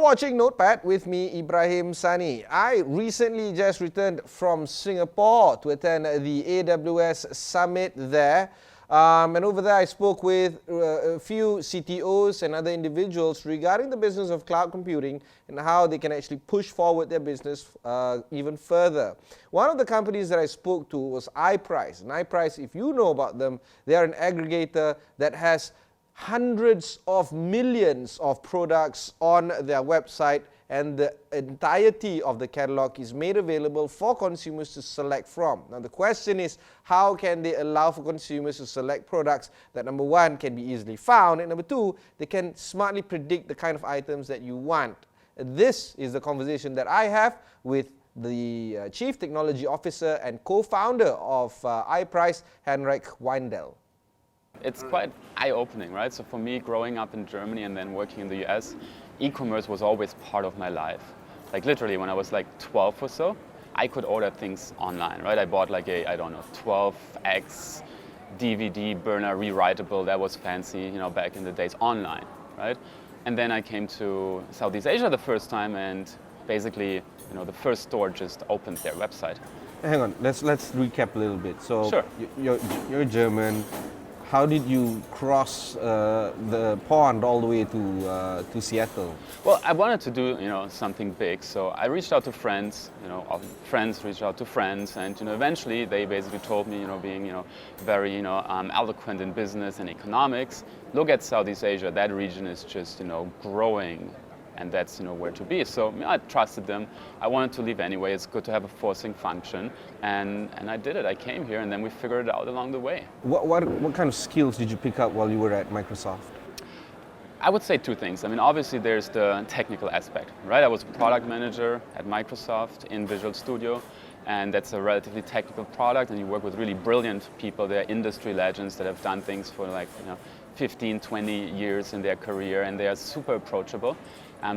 watching Notepad with me, Ibrahim Sani. I recently just returned from Singapore to attend the AWS Summit there. And over there I spoke with a few CTOs and other individuals regarding the business of cloud computing and how they can actually push forward their business even further. One of the companies that I spoke to was iPrice. And iPrice, if you know about them, they are an aggregator that has hundreds of millions of products on their website, and the entirety of the catalog is made available for consumers to select from. Now the question is, how can they allow for consumers to select products that, number one, can be easily found, and number two, they can smartly predict the kind of items that you want? This is the conversation that I have with the Chief Technology Officer and co-founder of iPrice, Heinrich Wendel. It's quite eye-opening, right? So for me, growing up in Germany and then working in the US, e-commerce was always part of my life. Like literally when I was like 12 or so, I could order things online, right? I bought like a, 12x DVD burner rewritable, that was fancy, back in the days, online, right? And then I came to Southeast Asia the first time, and basically, the first store just opened their website. Hang on, let's recap a little bit. So sure. You're German. How did you cross the pond all the way to Seattle? Well, I wanted to do something big, so I reached out to friends. Friends reached out to friends, and eventually they basically told me, being very eloquent in business and economics, look at Southeast Asia. That region is just growing, and that's where to be. So I trusted them. I wanted to leave anyway. It's good to have a forcing function, and I did it. I came here, and then we figured it out along the way. What kind of skills did you pick up while you were at Microsoft? I would say two things. Obviously there's the technical aspect, right? I was a product manager at Microsoft in Visual Studio, and that's a relatively technical product, and you work with really brilliant people. They're industry legends that have done things for 15, 20 years in their career, and they are super approachable.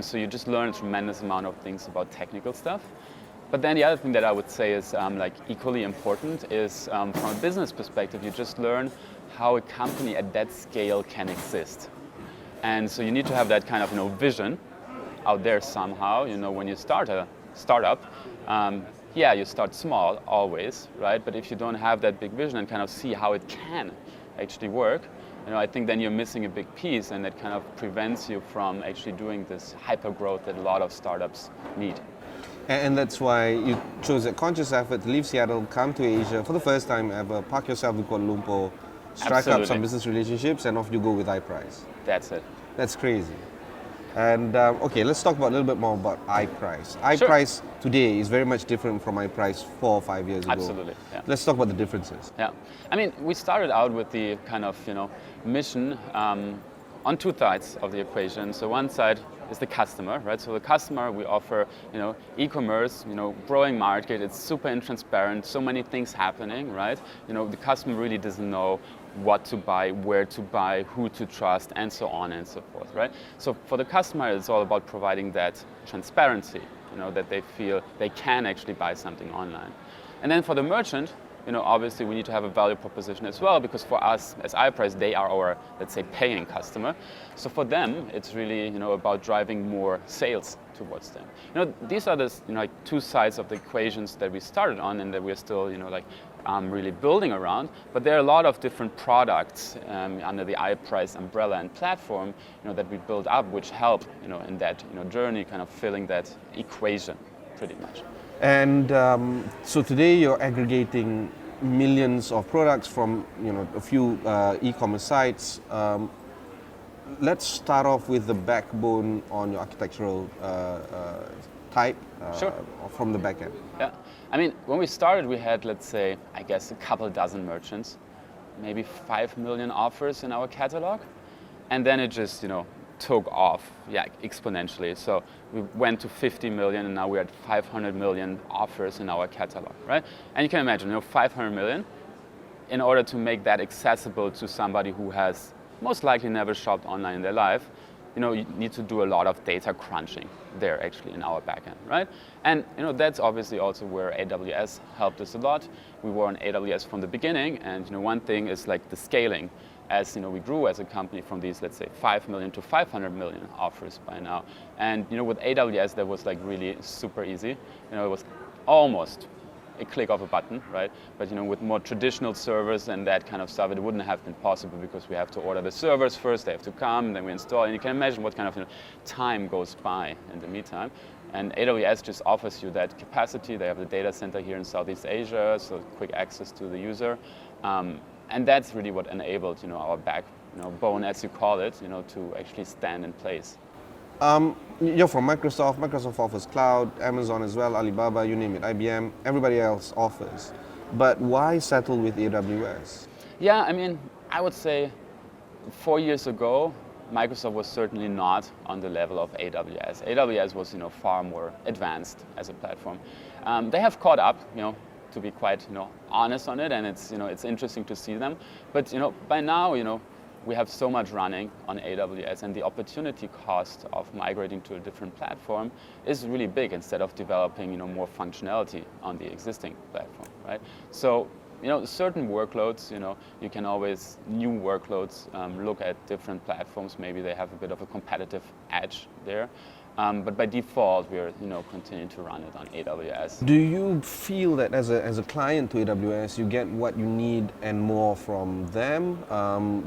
So you just learn a tremendous amount of things about technical stuff. But then the other thing that I would say is equally important is from a business perspective, you just learn how a company at that scale can exist. And so you need to have that kind of vision out there somehow. When you start a startup, you start small always, right? But if you don't have that big vision and kind of see how it can actually work, I think then you're missing a big piece, and that kind of prevents you from actually doing this hyper growth that a lot of startups need. And that's why you chose a conscious effort to leave Seattle, come to Asia for the first time ever, park yourself in Kuala Lumpur, strike up some business relationships, and off you go with iPrice. That's it. That's crazy. And okay, let's talk about a little bit more about iPrice. iPrice today is very much different from iPrice 4 or 5 years ago. Absolutely. Yeah. Let's talk about the differences. Yeah. We started out with the kind of mission on two sides of the equation. So one side is the customer, right? So the customer, we offer e-commerce, growing market. It's super intransparent. So many things happening, right? The customer really doesn't know what to buy, where to buy, who to trust, and so on and so forth, right? So for the customer, it's all about providing that transparency, that they feel they can actually buy something online. And then for the merchant, obviously we need to have a value proposition as well, because for us as iPrice, they are our, let's say, paying customer. So for them, it's really, about driving more sales towards them. These are the two sides of the equations that we started on, and that we're still, really building around. But there are a lot of different products under the iPrice umbrella and platform, that we build up, which help, in that, journey, kind of filling that equation, pretty much. And so today you're aggregating millions of products from a few e-commerce sites. Let's start off with the backbone on your architectural type from the back end. Yeah, when we started, we had, let's say, I guess a couple dozen merchants, maybe 5 million offers in our catalog, and then it just took off exponentially. So we went to 50 million, and now we're at 500 million offers in our catalog, right? And you can imagine, 500 million, in order to make that accessible to somebody who has most likely never shopped online in their life, you need to do a lot of data crunching there actually in our backend, right? And that's obviously also where AWS helped us a lot. We were on AWS from the beginning, and one thing is like the scaling. As we grew as a company from these, let's say, 5 million to 500 million offers by now. And with AWS, that was like really super easy. It was almost a click of a button, right? But with more traditional servers and that kind of stuff, it wouldn't have been possible because we have to order the servers first, they have to come, then we install, and you can imagine what kind of time goes by in the meantime. And AWS just offers you that capacity. They have the data center here in Southeast Asia, so quick access to the user. And that's really what enabled, our backbone, as you call it, to actually stand in place. You're from Microsoft. Microsoft offers cloud, Amazon as well, Alibaba, you name it, IBM, everybody else offers. But why settle with AWS? Yeah, I would say 4 years ago, Microsoft was certainly not on the level of AWS. AWS was, far more advanced as a platform. They have caught up, to be quite, honest on it, and it's interesting to see them. But by now, we have so much running on AWS, and the opportunity cost of migrating to a different platform is really big instead of developing, more functionality on the existing platform, right? So, certain workloads, you can always, new workloads, look at different platforms. Maybe they have a bit of a competitive edge there. But by default, we're continuing to run it on AWS. Do you feel that as a client to AWS, you get what you need and more from them?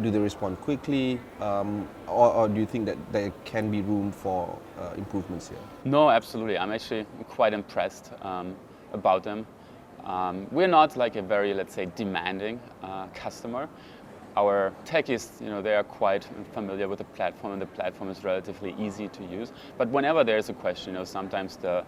Do they respond quickly, or do you think that there can be room for improvements here? No, absolutely. I'm actually quite impressed about them. We're not like a very, let's say, demanding customer. Our techies, they are quite familiar with the platform, and the platform is relatively easy to use. But whenever there's a question, sometimes the,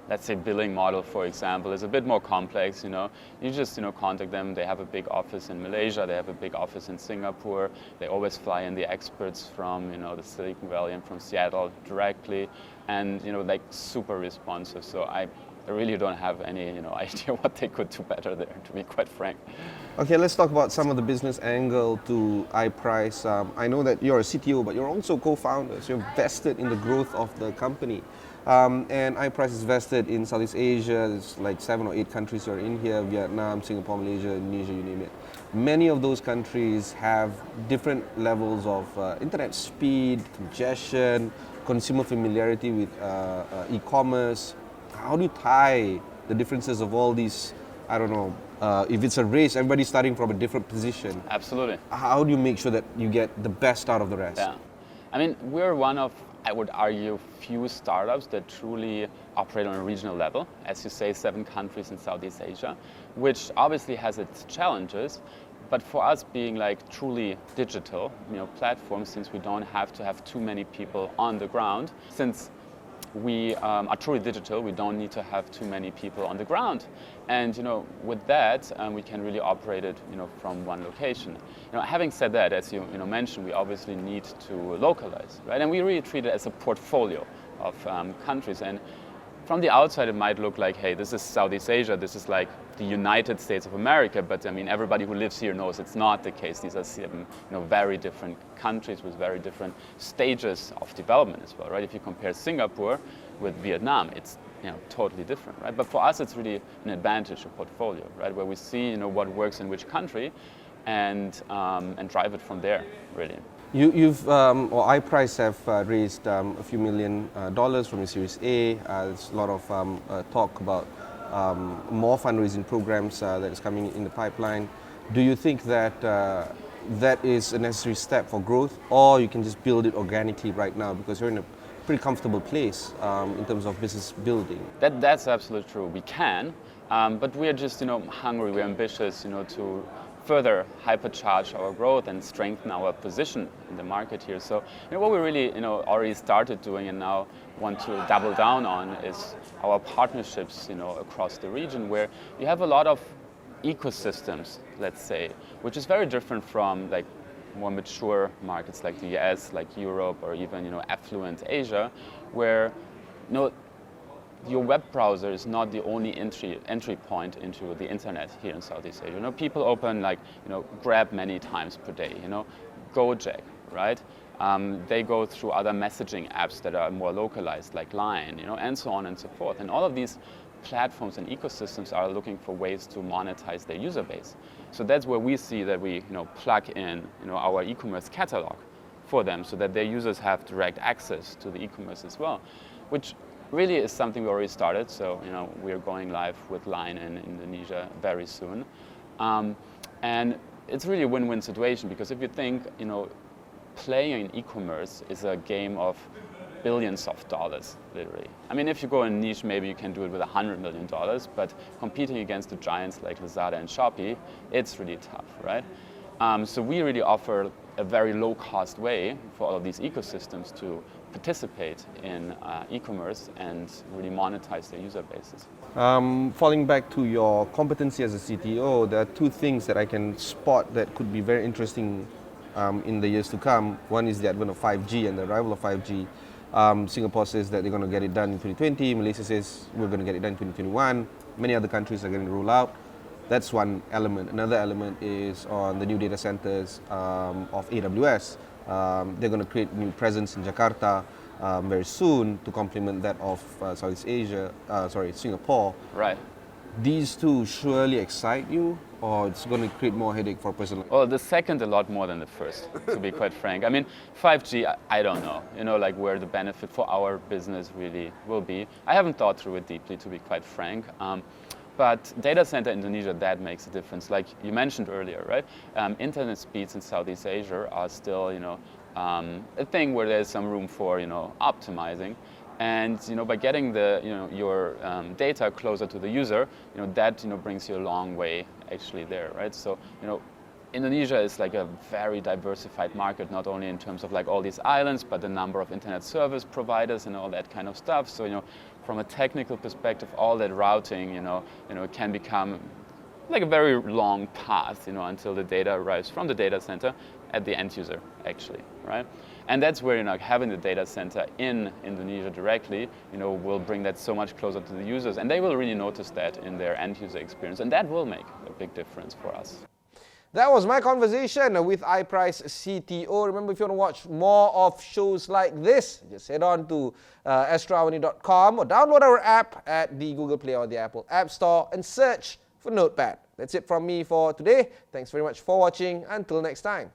let's say, billing model, for example, is a bit more complex. You just, contact them. They have a big office in Malaysia. They have a big office in Singapore. They always fly in the experts from, the Silicon Valley and from Seattle directly, and like super responsive. So I really don't have any idea what they could do better there, to be quite frank. Okay, let's talk about some of the business angle to iPrice. I know that you're a CTO, but you're also co-founder, so you're vested in the growth of the company. And iPrice is vested in Southeast Asia. There's like 7 or 8 countries you're in here: Vietnam, Singapore, Malaysia, Indonesia, you name it. Many of those countries have different levels of internet speed, congestion, consumer familiarity with e-commerce. How do you tie the differences of all these? I don't know, if it's a race, everybody's starting from a different position. Absolutely. How do you make sure that you get the best out of the rest? Yeah. We're one of, I would argue, few startups that truly operate on a regional level. As you say, 7 countries in Southeast Asia, which obviously has its challenges. But for us being like truly digital, platform, since we don't have to have too many people on the ground, since we are truly digital, we don't need to have too many people on the ground. And with that, we can really operate it from one location. Having said that, as you mentioned, we obviously need to localize, right? And we really treat it as a portfolio of countries. And from the outside, it might look like, hey, this is Southeast Asia, this is like the United States of America, but everybody who lives here knows it's not the case. These are 7, very different countries with very different stages of development as well, right? If you compare Singapore with Vietnam, it's totally different, right? But for us, it's really an advantage, a portfolio, right? Where we see what works in which country, and drive it from there, really. You've or iPrice have raised a few $1 million from your Series A. There's a lot of talk about more fundraising programs that is coming in the pipeline. Do you think that that is a necessary step for growth, or you can just build it organically right now because you're in a pretty comfortable place in terms of business building? That's absolutely true. We can, but we're just hungry. We're ambitious, to further hypercharge our growth and strengthen our position in the market here. So what we really already started doing and now want to double down on is our partnerships across the region, where you have a lot of ecosystems, let's say, which is very different from like more mature markets like the US, like Europe, or even affluent Asia, where your web browser is not the only entry point into the internet here in Southeast Asia. People open Grab many times per day, Gojek, right? They go through other messaging apps that are more localized, like Line, and so on and so forth. And all of these platforms and ecosystems are looking for ways to monetize their user base. So that's where we see that we plug in our e-commerce catalog for them so that their users have direct access to the e-commerce as well, which really is something we already started. So we're going live with Line in Indonesia very soon. And it's really a win-win situation, because if you think, playing in e-commerce is a game of billions of dollars, literally. I mean, if you go in niche, maybe you can do it with $100 million, but competing against the giants like Lazada and Shopee, it's really tough, right? So we really offer a very low-cost way for all of these ecosystems to participate in e-commerce and really monetize their user bases. Falling back to your competency as a CTO, there are two things that I can spot that could be very interesting in the years to come. One is the advent of 5G and the arrival of 5G. Singapore says that they're going to get it done in 2020. Malaysia says we're going to get it done in 2021. Many other countries are going to roll out. That's one element. Another element is on the new data centers of AWS. They're going to create new presence in Jakarta very soon to complement that of Singapore. Right. These two surely excite you, or it's going to create more headache for a person like Well, the second a lot more than the first, to be quite frank. I mean, 5G, I don't know, like where the benefit for our business really will be. I haven't thought through it deeply, to be quite frank. But data center Indonesia, that makes a difference. Like you mentioned earlier, right? Internet speeds in Southeast Asia are still, a thing where there's some room for, optimizing. And by getting your data closer to the user, that brings you a long way actually there, right? So Indonesia is like a very diversified market, not only in terms of like all these islands, but the number of internet service providers and all that kind of stuff. So from a technical perspective, all that routing, it can become like a very long path, until the data arrives from the data center at the end user, actually, right? And that's where having the data center in Indonesia directly, will bring that so much closer to the users, and they will really notice that in their end user experience, and that will make a big difference for us. That was my conversation with iPrice CTO. Remember, if you want to watch more of shows like this, just head on to astroawani.com or download our app at the Google Play or the Apple App Store and search for Notepad. That's it from me for today. Thanks very much for watching. Until next time.